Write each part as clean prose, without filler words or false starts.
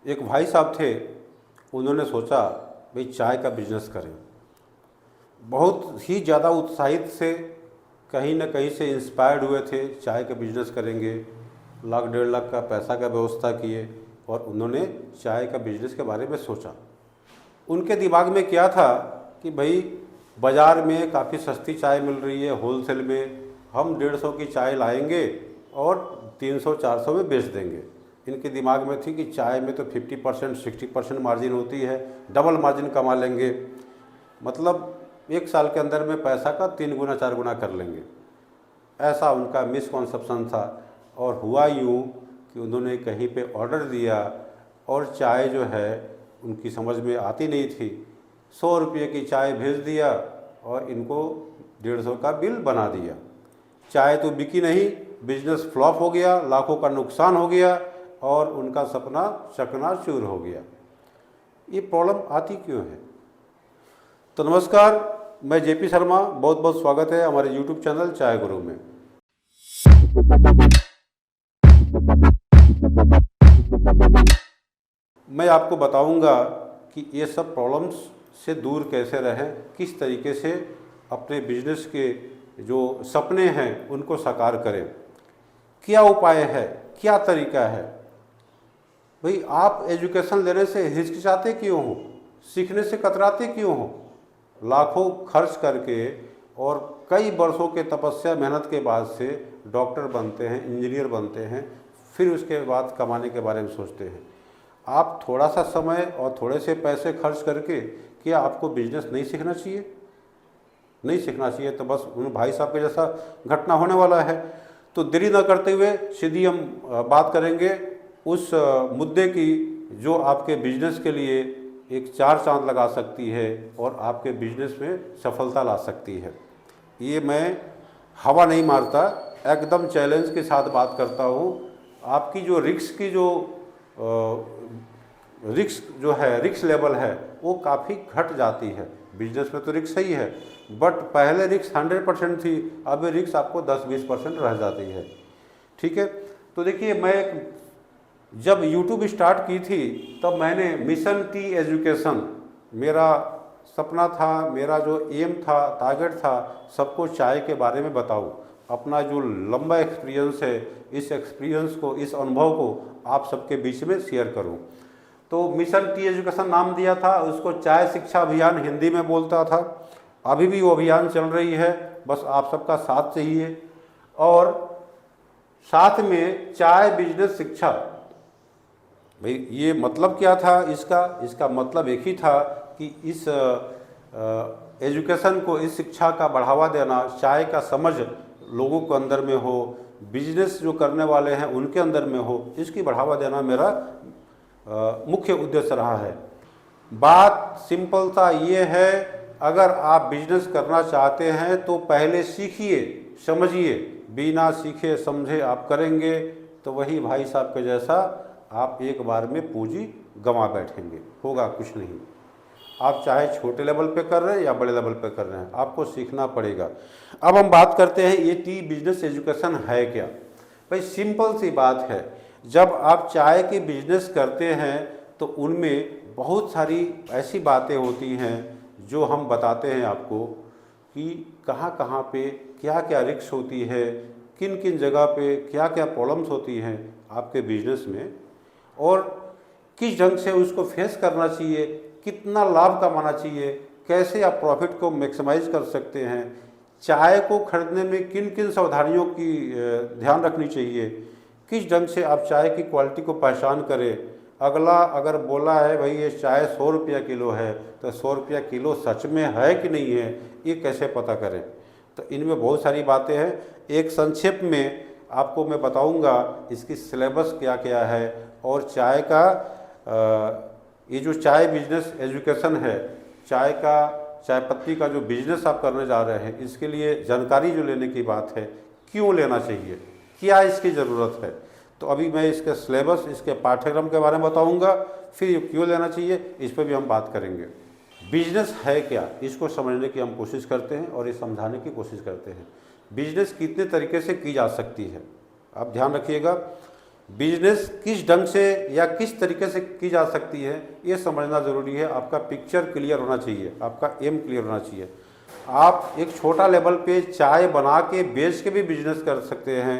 एक भाई साहब थे, उन्होंने सोचा भाई चाय का बिजनेस करें। बहुत ही ज़्यादा उत्साहित से, कहीं ना कहीं से इंस्पायर्ड हुए थे, चाय का बिजनेस करेंगे। लाख 1.5 लाख का पैसा का व्यवस्था किए और उन्होंने चाय का बिजनेस के बारे में सोचा। उनके दिमाग में क्या था कि भाई बाज़ार में काफ़ी सस्ती चाय मिल रही है होलसेल में, हम 150 की चाय लाएंगे और 300-400 में बेच देंगे। इनके दिमाग में थी कि चाय में तो 50% 60% मार्जिन होती है, डबल मार्जिन कमा लेंगे, मतलब 1 साल के अंदर में पैसा का 3 गुना 4 गुना कर लेंगे। ऐसा उनका मिसकॉन्सेप्शन था। और हुआ यूँ कि उन्होंने कहीं पे ऑर्डर दिया और चाय जो है उनकी समझ में आती नहीं थी, 100 रुपये की चाय भेज दिया और इनको 150 का बिल बना दिया। चाय तो बिकी नहीं, बिजनेस फ्लॉप हो गया, लाखों का नुकसान हो गया और उनका सपना चकनाचूर हो गया। ये प्रॉब्लम आती क्यों है? तो नमस्कार, मैं जेपी शर्मा, बहुत बहुत स्वागत है हमारे यूट्यूब चैनल चाय गुरु में। मैं आपको बताऊंगा कि ये सब प्रॉब्लम्स से दूर कैसे रहें, किस तरीके से अपने बिजनेस के जो सपने हैं उनको साकार करें, क्या उपाय है, क्या तरीका है। भाई आप एजुकेशन लेने से हिचकिचाते क्यों हो, सीखने से कतराते क्यों हो? लाखों खर्च करके और कई वर्षों के तपस्या मेहनत के बाद से डॉक्टर बनते हैं, इंजीनियर बनते हैं, फिर उसके बाद कमाने के बारे में सोचते हैं। आप थोड़ा सा समय और थोड़े से पैसे खर्च करके क्या आपको बिजनेस नहीं सीखना चाहिए? नहीं सीखना चाहिए तो बस उन भाई साहब के जैसा घटना होने वाला है। तो देरी न करते हुए सीधी हम बात करेंगे उस मुद्दे की जो आपके बिजनेस के लिए एक 4 चांद लगा सकती है और आपके बिजनेस में सफलता ला सकती है। ये मैं हवा नहीं मारता, एकदम चैलेंज के साथ बात करता हूँ। आपकी जो रिस्क की जो रिस्क लेवल है वो काफ़ी घट जाती है। बिजनेस में तो रिस्क सही है, बट पहले रिस्क 100% थी, अभी रिस्क आपको 10-20% रह जाती है। ठीक है, तो देखिए मैं जब यूट्यूब स्टार्ट की थी तब मैंने मिशन टी एजुकेशन, मेरा सपना था, मेरा जो एम था, टारगेट था, सबको चाय के बारे में बताऊं। अपना जो लंबा एक्सपीरियंस है, इस एक्सपीरियंस को, इस अनुभव को आप सबके बीच में शेयर करूं। तो मिशन टी एजुकेशन नाम दिया था, उसको चाय शिक्षा अभियान हिंदी में बोलता था। अभी भी वो अभियान चल रही है, बस आप सबका साथ चाहिए। और साथ में चाय बिजनेस शिक्षा, भाई ये मतलब क्या था इसका मतलब एक ही था कि इस एजुकेशन को, इस शिक्षा का बढ़ावा देना, चाय का समझ लोगों को अंदर में हो, बिजनेस जो करने वाले हैं उनके अंदर में हो, इसकी बढ़ावा देना मेरा मुख्य उद्देश्य रहा है। बात सिंपल सा ये है, अगर आप बिजनेस करना चाहते हैं तो पहले सीखिए, समझिए। बिना सीखे समझे आप करेंगे तो वही भाई साहब के जैसा आप एक बार में पूंजी गंवा बैठेंगे, होगा कुछ नहीं। आप चाहे छोटे लेवल पे कर रहे हैं या बड़े लेवल पे कर रहे हैं, आपको सीखना पड़ेगा। अब हम बात करते हैं ये टी बिजनेस एजुकेशन है क्या। भाई सिंपल सी बात है, जब आप चाय की बिजनेस करते हैं तो उनमें बहुत सारी ऐसी बातें होती हैं जो हम बताते हैं आपको कि कहाँ कहाँ पे क्या क्या रिस्क होती है, किन किन जगह पे क्या क्या प्रॉब्लम्स होती हैं आपके बिजनेस में, और किस ढंग से उसको फेस करना चाहिए, कितना लाभ कमाना चाहिए, कैसे आप प्रॉफिट को मैक्सिमाइज कर सकते हैं, चाय को खरीदने में किन किन सावधानियों की ध्यान रखनी चाहिए, किस ढंग से आप चाय की क्वालिटी को पहचान करें। अगला अगर बोला है भाई ये चाय 100 रुपया किलो है, तो 100 रुपया किलो सच में है कि नहीं है, ये कैसे पता करें। तो इनमें बहुत सारी बातें हैं। एक संक्षेप में आपको मैं बताऊंगा इसकी सिलेबस क्या क्या है, और चाय का ये जो चाय बिजनेस एजुकेशन है, चाय पत्ती का जो बिजनेस आप करने जा रहे हैं, इसके लिए जानकारी जो लेने की बात है, क्यों लेना चाहिए, क्या इसकी ज़रूरत है। तो अभी मैं इसके सिलेबस, इसके पाठ्यक्रम के बारे में बताऊंगा, फिर ये क्यों लेना चाहिए इस पर भी हम बात करेंगे। बिजनेस है क्या, इसको समझने की हम कोशिश करते हैं और ये समझाने की कोशिश करते हैं। बिजनेस कितने तरीके से की जा सकती है, आप ध्यान रखिएगा। बिजनेस किस ढंग से या किस तरीके से की जा सकती है ये समझना ज़रूरी है। आपका पिक्चर क्लियर होना चाहिए, आपका एम क्लियर होना चाहिए। आप एक छोटा लेवल पे चाय बना के बेच के भी बिजनेस कर सकते हैं।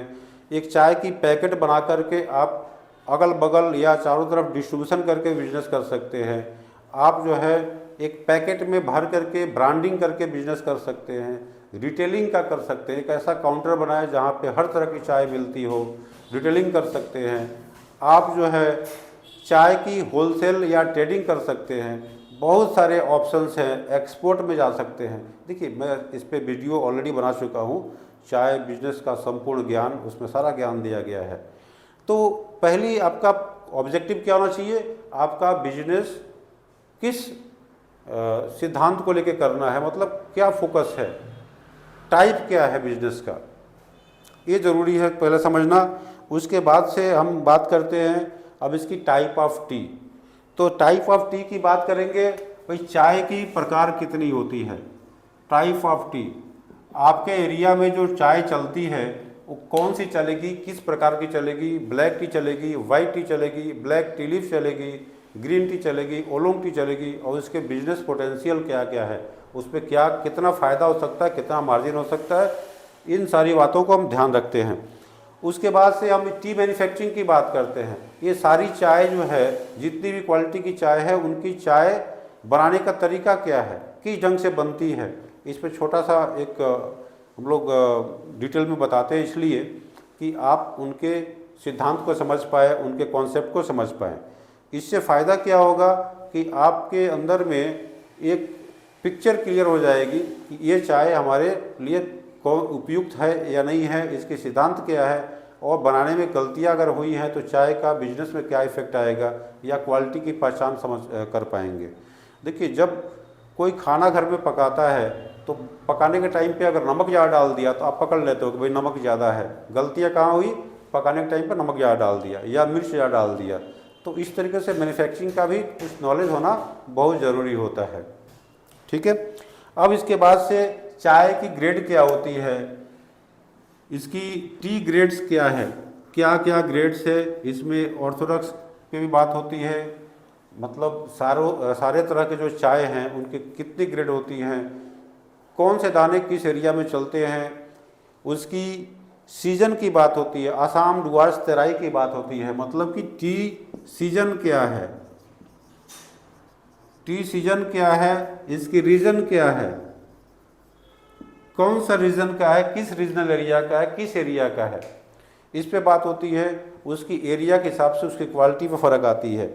एक चाय की पैकेट बना करके आप अगल बगल या चारों तरफ डिस्ट्रीब्यूशन करके बिजनेस कर सकते हैं। आप जो है एक पैकेट में भर करके ब्रांडिंग करके बिजनेस कर सकते हैं। रिटेलिंग का कर सकते हैं, एक ऐसा काउंटर बनाए जहाँ पे हर तरह की चाय मिलती हो, रिटेलिंग कर सकते हैं। आप जो है चाय की होलसेल या ट्रेडिंग कर सकते हैं। बहुत सारे ऑप्शंस हैं, एक्सपोर्ट में जा सकते हैं। देखिए, मैं इस पे वीडियो ऑलरेडी बना चुका हूँ, चाय बिजनेस का संपूर्ण ज्ञान, उसमें सारा ज्ञान दिया गया है। तो पहली आपका ऑब्जेक्टिव क्या होना चाहिए, आपका बिजनेस किस सिद्धांत को लेकर करना है, मतलब क्या फोकस है, टाइप क्या है बिजनेस का, ये ज़रूरी है पहले समझना। उसके बाद से हम बात करते हैं अब इसकी टाइप ऑफ टी। तो टाइप ऑफ टी की बात करेंगे, भाई चाय की प्रकार कितनी होती है। टाइप ऑफ टी, आपके एरिया में जो चाय चलती है वो कौन सी चलेगी, किस प्रकार की चलेगी, ब्लैक टी चलेगी, वाइट टी चलेगी, ब्लैक टी लीफ चलेगी, ग्रीन टी चलेगी, ओलोंग टी चलेगी, और उसके बिजनेस पोटेंशियल क्या क्या है, उस पर क्या कितना फ़ायदा हो सकता है, कितना मार्जिन हो सकता है, इन सारी बातों को हम ध्यान रखते हैं। उसके बाद से हम टी मैन्युफैक्चरिंग की बात करते हैं। ये सारी चाय जो है, जितनी भी क्वालिटी की चाय है, उनकी चाय बनाने का तरीका क्या है, किस ढंग से बनती है, इस पर छोटा सा एक हम लोग डिटेल में बताते हैं, इसलिए कि आप उनके सिद्धांत को समझ पाए, उनके कॉन्सेप्ट को समझ पाएँ। इससे फ़ायदा क्या होगा कि आपके अंदर में एक पिक्चर क्लियर हो जाएगी कि ये चाय हमारे लिए कौन उपयुक्त है या नहीं है, इसके सिद्धांत क्या है, और बनाने में गलतियां अगर हुई हैं तो चाय का बिजनेस में क्या इफेक्ट आएगा, या क्वालिटी की पहचान समझ कर पाएंगे। देखिए, जब कोई खाना घर में पकाता है तो पकाने के टाइम पे अगर नमक ज़्यादा डाल दिया तो आप पकड़ लेते हो कि भाई नमक ज़्यादा है। गलतियाँ कहाँ हुई, पकाने के टाइम पर नमक ज़्यादा डाल दिया या मिर्च ज़्यादा डाल दिया। तो इस तरीके से मैन्युफैक्चरिंग का भी कुछ नॉलेज होना बहुत ज़रूरी होता है। ठीक है, अब इसके बाद से चाय की ग्रेड क्या होती है, इसकी टी ग्रेड्स क्या है, क्या क्या ग्रेड्स है, इसमें ऑर्थोडॉक्स पे भी बात होती है, मतलब सारे तरह के जो चाय हैं उनके कितनी ग्रेड होती हैं, कौन से दाने किस एरिया में चलते हैं, उसकी सीजन की बात होती है, आसाम डुआर्स तेराई की बात होती है, मतलब कि टी सीजन क्या है, टी सीजन क्या है, इसकी रीजन क्या है, कौन सा रीजन का है, किस रीजनल एरिया का है, किस एरिया का है, इस पे बात होती है। उसकी एरिया के हिसाब से उसकी क्वालिटी में फ़र्क आती है।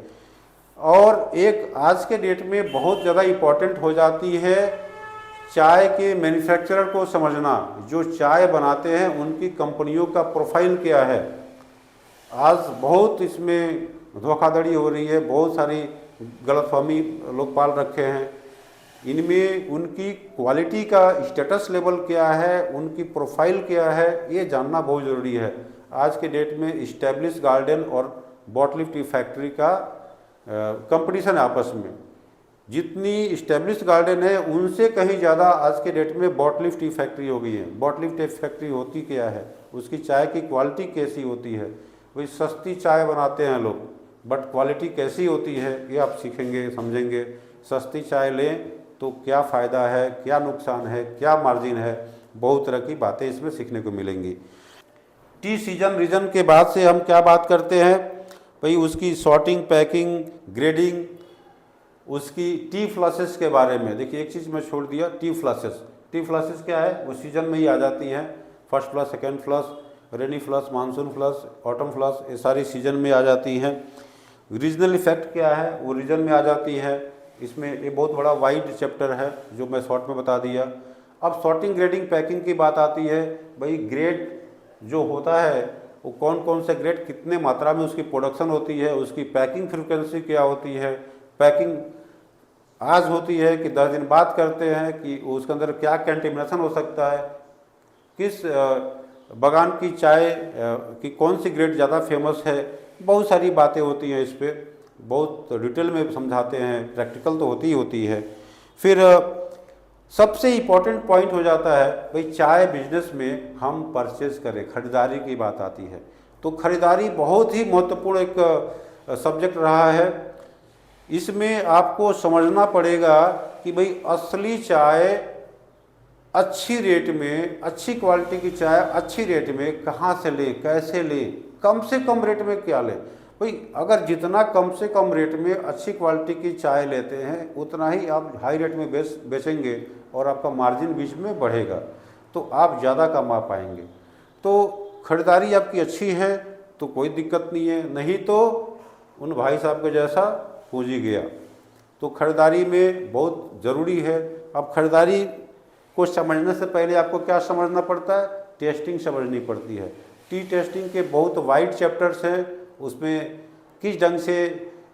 और एक आज के डेट में बहुत ज़्यादा इम्पॉर्टेंट हो जाती है चाय के मैन्युफैक्चरर को समझना, जो चाय बनाते हैं उनकी कंपनियों का प्रोफाइल क्या है। आज बहुत इसमें धोखाधड़ी हो रही है, बहुत सारी गलतफहमी लोग पाल रखे हैं। इनमें उनकी क्वालिटी का स्टेटस लेवल क्या है, उनकी प्रोफाइल क्या है, ये जानना बहुत ज़रूरी है। आज के डेट में इस्टेब्लिश गार्डन और बॉटलिफ टी फैक्ट्री का कंपटीशन है आपस में। जितनी इस्टेब्लिश गार्डन है उनसे कहीं ज़्यादा आज के डेट में बॉटलिफ टी फैक्ट्री हो गई है। बॉटलिफ टी फैक्ट्री होती क्या है, उसकी चाय की क्वालिटी कैसी होती है। वही सस्ती चाय बनाते हैं लोग, बट क्वालिटी कैसी होती है ये आप सीखेंगे, समझेंगे। सस्ती चाय लें तो क्या फ़ायदा है, क्या नुकसान है, क्या मार्जिन है, बहुत तरह की बातें इसमें सीखने को मिलेंगी। टी सीजन रीजन के बाद से हम क्या बात करते हैं, भाई उसकी सॉर्टिंग, पैकिंग, ग्रेडिंग, उसकी टी फ्लासेस के बारे में। देखिए, एक चीज़ मैं छोड़ दिया, टी फ्लासेस। टी फ्लासेस क्या है, वो सीजन में ही आ जाती हैं। फर्स्ट फ्लस, सेकेंड फ्लस, रेनी फ्लस, मानसून फ्लस, ऑटम फ्लस, ये सारी सीजन में आ जाती हैं। रीजनल इफेक्ट क्या है, वो रीजन में आ जाती है। इसमें ये बहुत बड़ा वाइड चैप्टर है जो मैं शॉर्ट में बता दिया। अब सॉर्टिंग, ग्रेडिंग, पैकिंग की बात आती है। भाई ग्रेड जो होता है वो कौन कौन से ग्रेड कितने मात्रा में उसकी प्रोडक्शन होती है, उसकी पैकिंग फ्रिक्वेंसी क्या होती है, पैकिंग आज होती है कि 10 दिन बाद करते हैं, कि उसके अंदर क्या कंटेमिनेशन हो सकता है, किस बागान की चाय की कौन सी ग्रेड ज़्यादा फेमस है। बहुत सारी बातें होती हैं, इस पर बहुत डिटेल में समझाते हैं, प्रैक्टिकल तो होती ही होती है। फिर सबसे इम्पॉर्टेंट पॉइंट हो जाता है, भाई चाय बिजनेस में हम परचेज करें, खरीदारी की बात आती है। तो खरीदारी बहुत ही महत्वपूर्ण एक सब्जेक्ट रहा है। इसमें आपको समझना पड़ेगा कि भाई असली चाय अच्छी रेट में, अच्छी क्वालिटी की चाय अच्छी रेट में कहाँ से लें, कैसे लें, कम से कम रेट में क्या लें। भाई अगर जितना कम से कम रेट में अच्छी क्वालिटी की चाय लेते हैं उतना ही आप हाई रेट में बेचेंगे और आपका मार्जिन बीच में बढ़ेगा, तो आप ज़्यादा कमा पाएंगे। तो खरीदारी आपकी अच्छी है तो कोई दिक्कत नहीं है, नहीं तो उन भाई साहब के जैसा पूंजी गया। तो खरीदारी में बहुत ज़रूरी है। अब खरीदारी को समझने से पहले आपको क्या समझना पड़ता है, टेस्टिंग समझनी पड़ती है। टी टेस्टिंग के बहुत वाइड चैप्टर्स हैं, उसमें किस ढंग से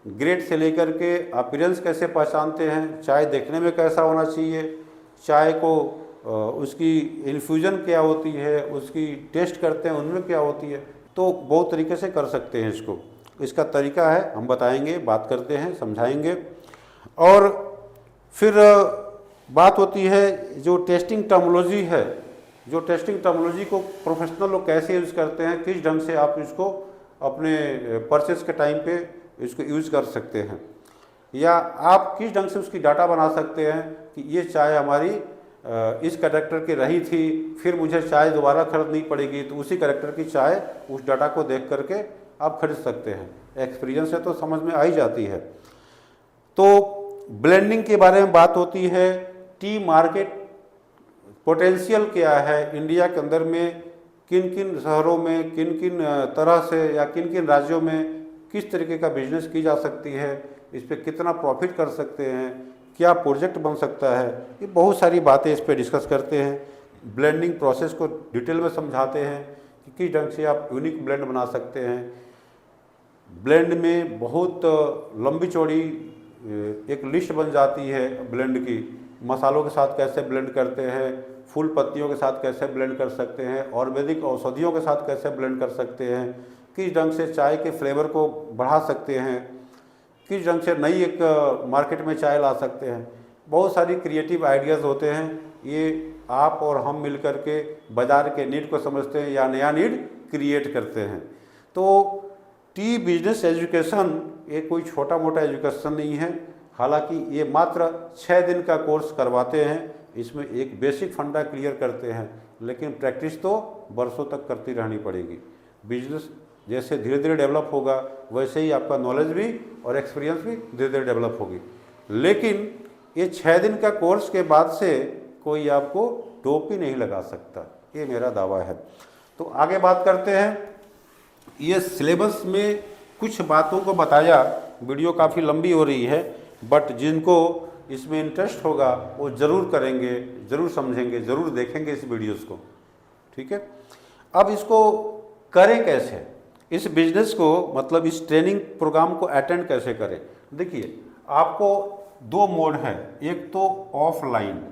ग्रेड से लेकर के अपीयरेंस कैसे पहचानते हैं, चाय देखने में कैसा होना चाहिए, चाय को उसकी इन्फ्यूज़न क्या होती है, उसकी टेस्ट करते हैं उनमें क्या होती है, तो बहुत तरीके से कर सकते हैं इसको। इसका तरीका है, हम बताएंगे, बात करते हैं, समझाएंगे। और फिर बात होती है जो टेस्टिंग टर्मिनोलॉजी है, जो टेस्टिंग टर्मिनोलॉजी को प्रोफेशनल लोग कैसे यूज़ करते हैं, किस ढंग से आप इसको अपने परचेस के टाइम पे इसको यूज़ कर सकते हैं, या आप किस ढंग से उसकी डाटा बना सकते हैं कि ये चाय हमारी इस कैरेक्टर की रही थी, फिर मुझे चाय दोबारा खरीदनी पड़ेगी, तो उसी कैरेक्टर की चाय उस डाटा को देख करके आप खरीद सकते हैं। एक्सपीरियंस से तो समझ में आ ही जाती है। तो ब्लेंडिंग के बारे में बात होती है, टी मार्केट पोटेंशियल क्या है इंडिया के अंदर में, किन किन शहरों में, किन किन तरह से या किन किन राज्यों में किस तरीके का बिजनेस की जा सकती है, इस पर कितना प्रॉफिट कर सकते हैं, क्या प्रोजेक्ट बन सकता है, ये बहुत सारी बातें इस पर डिस्कस करते हैं। ब्लेंडिंग प्रोसेस को डिटेल में समझाते हैं कि किस ढंग से आप यूनिक ब्लेंड बना सकते हैं। ब्लेंड में बहुत लंबी चौड़ी एक लिस्ट बन जाती है ब्लेंड की, मसालों के साथ कैसे ब्लेंड करते हैं, फूल पत्तियों के साथ कैसे ब्लेंड कर सकते हैं, आयुर्वेदिक औषधियों के साथ कैसे ब्लेंड कर सकते हैं, किस ढंग से चाय के फ्लेवर को बढ़ा सकते हैं, किस ढंग से नई एक मार्केट में चाय ला सकते हैं। बहुत सारी क्रिएटिव आइडियाज़ होते हैं, ये आप और हम मिल कर के बाज़ार के नीड को समझते हैं या नया नीड क्रिएट करते हैं। तो टी बिजनेस एजुकेशन ये कोई छोटा मोटा एजुकेशन नहीं है, हालांकि ये मात्र 6 दिन का कोर्स करवाते हैं, इसमें एक बेसिक फंडा क्लियर करते हैं, लेकिन प्रैक्टिस तो वर्षों तक करती रहनी पड़ेगी। बिजनेस जैसे धीरे धीरे डेवलप होगा वैसे ही आपका नॉलेज भी और एक्सपीरियंस भी धीरे धीरे डेवलप होगी। लेकिन ये 6 दिन का कोर्स के बाद से कोई आपको टोपी नहीं लगा सकता, ये मेरा दावा है। तो आगे बात करते हैं। ये सिलेबस में कुछ बातों को बताया, वीडियो काफ़ी लंबी हो रही है, बट जिनको इसमें इंटरेस्ट होगा वो ज़रूर करेंगे, ज़रूर समझेंगे, ज़रूर देखेंगे इस वीडियोस को, ठीक है। अब इसको करें कैसे, इस बिजनेस को मतलब इस ट्रेनिंग प्रोग्राम को अटेंड कैसे करें। देखिए आपको 2 मोड है, एक तो ऑफलाइन,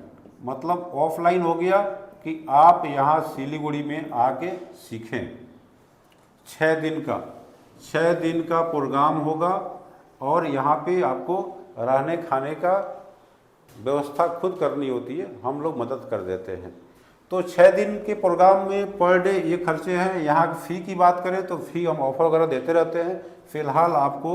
मतलब ऑफलाइन हो गया कि आप यहाँ सिलीगुड़ी में आके सीखें, 6 दिन का प्रोग्राम होगा और यहाँ पे आपको रहने खाने का व्यवस्था खुद करनी होती है, हम लोग मदद कर देते हैं। तो 6 दिन के प्रोग्राम में पर डे ये खर्चे हैं। यहाँ फ़ी की बात करें तो फ़ी हम ऑफर वगैरह देते रहते हैं। फ़िलहाल आपको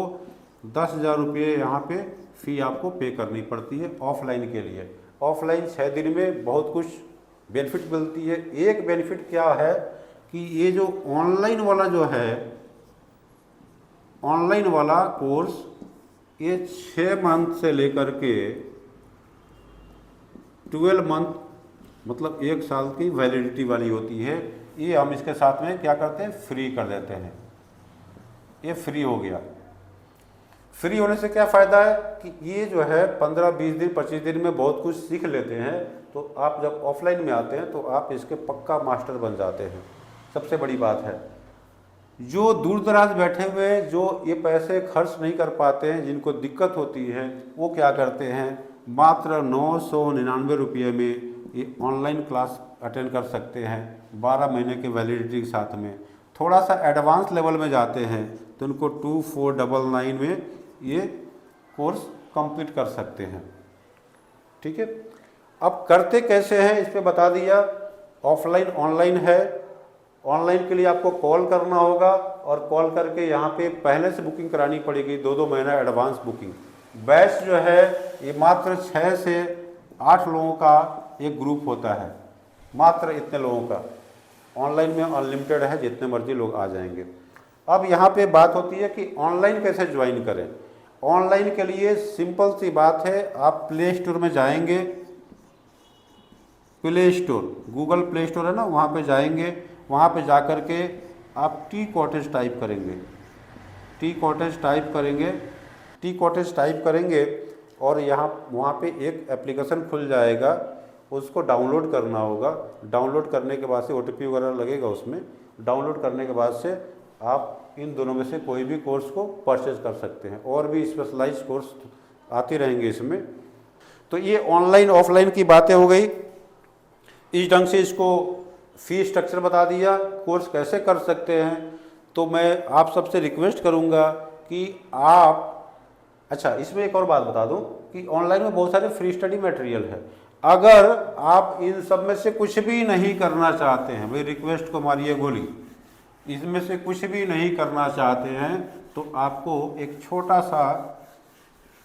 10,000 रुपये यहाँ पे फ़ी आपको पे करनी पड़ती है ऑफलाइन के लिए। ऑफलाइन 6 दिन में बहुत कुछ बेनिफिट मिलती है। एक बेनिफिट क्या है कि ये जो ऑनलाइन वाला जो है, ऑनलाइन वाला कोर्स ये 6 मंथ से लेकर के 12 मंथ मतलब 1 साल की वैलिडिटी वाली होती है। ये हम इसके साथ में क्या करते हैं, फ्री कर देते हैं। ये फ्री हो गया। फ्री होने से क्या फ़ायदा है कि ये जो है 15, 20 दिन, 25 दिन में बहुत कुछ सीख लेते हैं। तो आप जब ऑफलाइन में आते हैं तो आप इसके पक्का मास्टर बन जाते हैं। सबसे बड़ी बात है, जो दूर दराज बैठे हुए जो ये पैसे खर्च नहीं कर पाते हैं, जिनको दिक्कत होती है, वो क्या करते हैं, मात्र 999 रुपये में ये ऑनलाइन क्लास अटेंड कर सकते हैं 12 महीने के वैलिडिटी के साथ में। थोड़ा सा एडवांस लेवल में जाते हैं तो उनको 2499 में ये कोर्स कंप्लीट कर सकते हैं, ठीक है। अब करते कैसे हैं इस पे बता दिया। ऑफलाइन ऑनलाइन है, ऑनलाइन के लिए आपको कॉल करना होगा और कॉल करके यहाँ पे पहले से बुकिंग करानी पड़ेगी, 2-2 महीना एडवांस बुकिंग। बैच जो है ये मात्र 6 से 8 लोगों का एक ग्रुप होता है, मात्र इतने लोगों का। ऑनलाइन में अनलिमिटेड है, जितने मर्जी लोग आ जाएंगे। अब यहाँ पे बात होती है कि ऑनलाइन कैसे ज्वाइन करें। ऑनलाइन के लिए सिंपल सी बात है, आप प्ले स्टोर में जाएंगे, play store, Google play store है ना, वहाँ पे जाएंगे। वहाँ पे जा कर के आप टी कॉटेज टाइप करेंगे, टी कॉटेज टाइप करेंगे, टी कॉटेज टाइप करेंगे और यहाँ वहाँ पे एक एप्लीकेशन खुल जाएगा, उसको डाउनलोड करना होगा। डाउनलोड करने के बाद से OTP वगैरह लगेगा उसमें। डाउनलोड करने के बाद से आप इन दोनों में से कोई भी कोर्स को परचेज कर सकते हैं, और भी स्पेशलाइज्ड कोर्स आते रहेंगे इसमें। तो ये ऑनलाइन ऑफलाइन की बातें हो गई। इस ढंग से इसको फी स्ट्रक्चर बता दिया, कोर्स कैसे कर सकते हैं। तो मैं आप सबसे रिक्वेस्ट करूंगा कि आप, अच्छा इसमें एक और बात बता दूं कि ऑनलाइन में बहुत सारे फ्री स्टडी मटेरियल है। अगर आप इन सब में से कुछ भी नहीं करना चाहते हैं, भाई रिक्वेस्ट को मारिए गोली, इसमें से कुछ भी नहीं करना चाहते हैं, तो आपको एक छोटा सा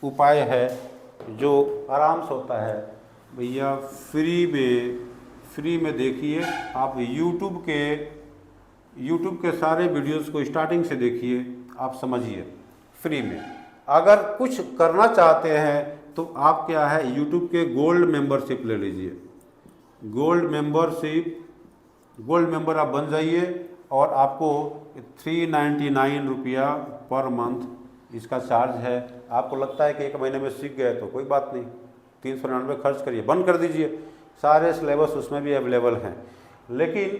उपाय है जो आराम से होता है। भैया फ्री में देखिए, आप यूट्यूब के सारे वीडियोस को स्टार्टिंग से देखिए, आप समझिए फ्री में। अगर कुछ करना चाहते हैं तो आप क्या है, यूट्यूब के गोल्ड मेंबरशिप ले लीजिए। गोल्ड मेंबर आप बन जाइए और आपको 399 रुपया पर मंथ इसका चार्ज है। आपको लगता है कि एक महीने में सीख गए तो कोई बात नहीं, 399 खर्च करिए, बंद कर दीजिए। सारे सिलेबस उसमें भी अवेलेबल हैं, लेकिन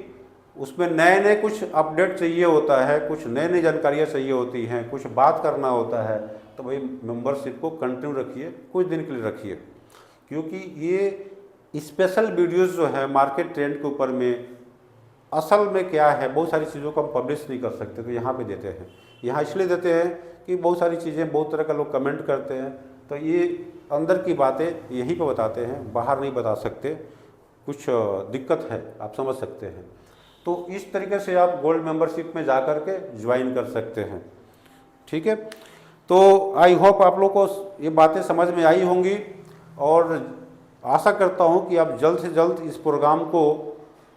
उसमें नए नए कुछ अपडेट चाहिए होता है, कुछ नई नई जानकारियाँ चाहिए होती हैं, कुछ बात करना होता है, तो भाई मेंबरशिप को कंटिन्यू रखिए, कुछ दिन के लिए रखिए। क्योंकि ये स्पेशल वीडियोस जो है मार्केट ट्रेंड के ऊपर में, असल में क्या है, बहुत सारी चीज़ों को हम पब्लिश नहीं कर सकते, तो यहाँ पे देते हैं। यहाँ इसलिए देते हैं कि बहुत सारी चीज़ें, बहुत तरह का लोग कमेंट करते हैं, तो ये अंदर की बातें यहीं पे बताते हैं, बाहर नहीं बता सकते। कुछ दिक्कत है, आप समझ सकते हैं। तो इस तरीके से आप गोल्ड मेंबरशिप में जा कर के ज्वाइन कर सकते हैं, ठीक है। तो आई होप आप लोग को ये बातें समझ में आई होंगी, और आशा करता हूँ कि आप जल्द से जल्द इस प्रोग्राम को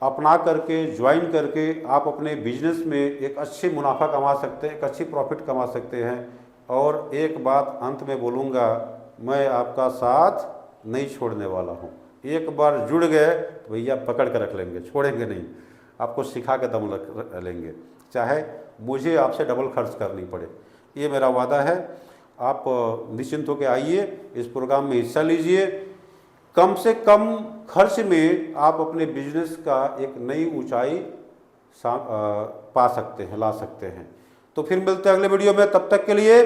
अपना करके, ज्वाइन करके आप अपने बिजनेस में एक अच्छी मुनाफा कमा सकते हैं, एक अच्छी प्रॉफिट कमा सकते हैं। और एक बात अंत में बोलूँगा, मैं आपका साथ नहीं छोड़ने वाला हूँ। एक बार जुड़ गए तो भैया पकड़ कर रख लेंगे, छोड़ेंगे नहीं, आपको सिखा के दम रख लेंगे, चाहे मुझे आपसे डबल खर्च करनी पड़े। ये मेरा वादा है। आप निश्चिंत होकर आइए, इस प्रोग्राम में हिस्सा लीजिए। कम से कम खर्च में आप अपने बिजनेस का एक नई ऊंचाई पा सकते हैं, ला सकते हैं। तो फिर मिलते हैं अगले वीडियो में, तब तक के लिए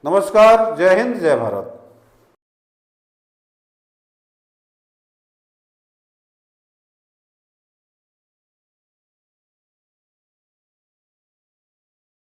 नमस्कार, जय हिंद, जय भारत।